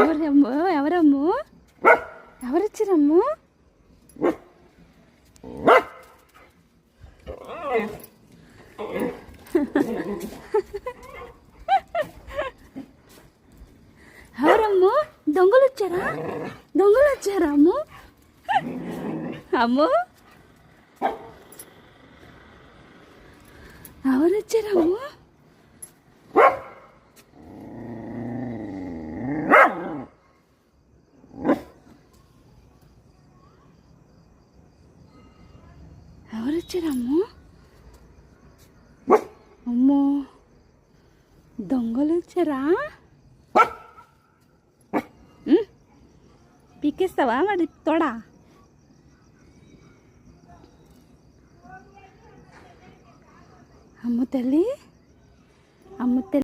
ఎవరమ్ము ఎవరమ్ము ఎవరొచ్చారమ్ము? ఎవరమ్ము? దొంగలు వచ్చారా? దొంగలు వచ్చారా అమ్ము? అమ్ము ఎవరు వచ్చారమ్ము? ఎవరు వచ్చారమ్ము? అమ్మో దొంగలు వచ్చారా? పీకేస్తావా వాడి తోడా? అమ్ము తల్లి, అమ్ము తల్లి.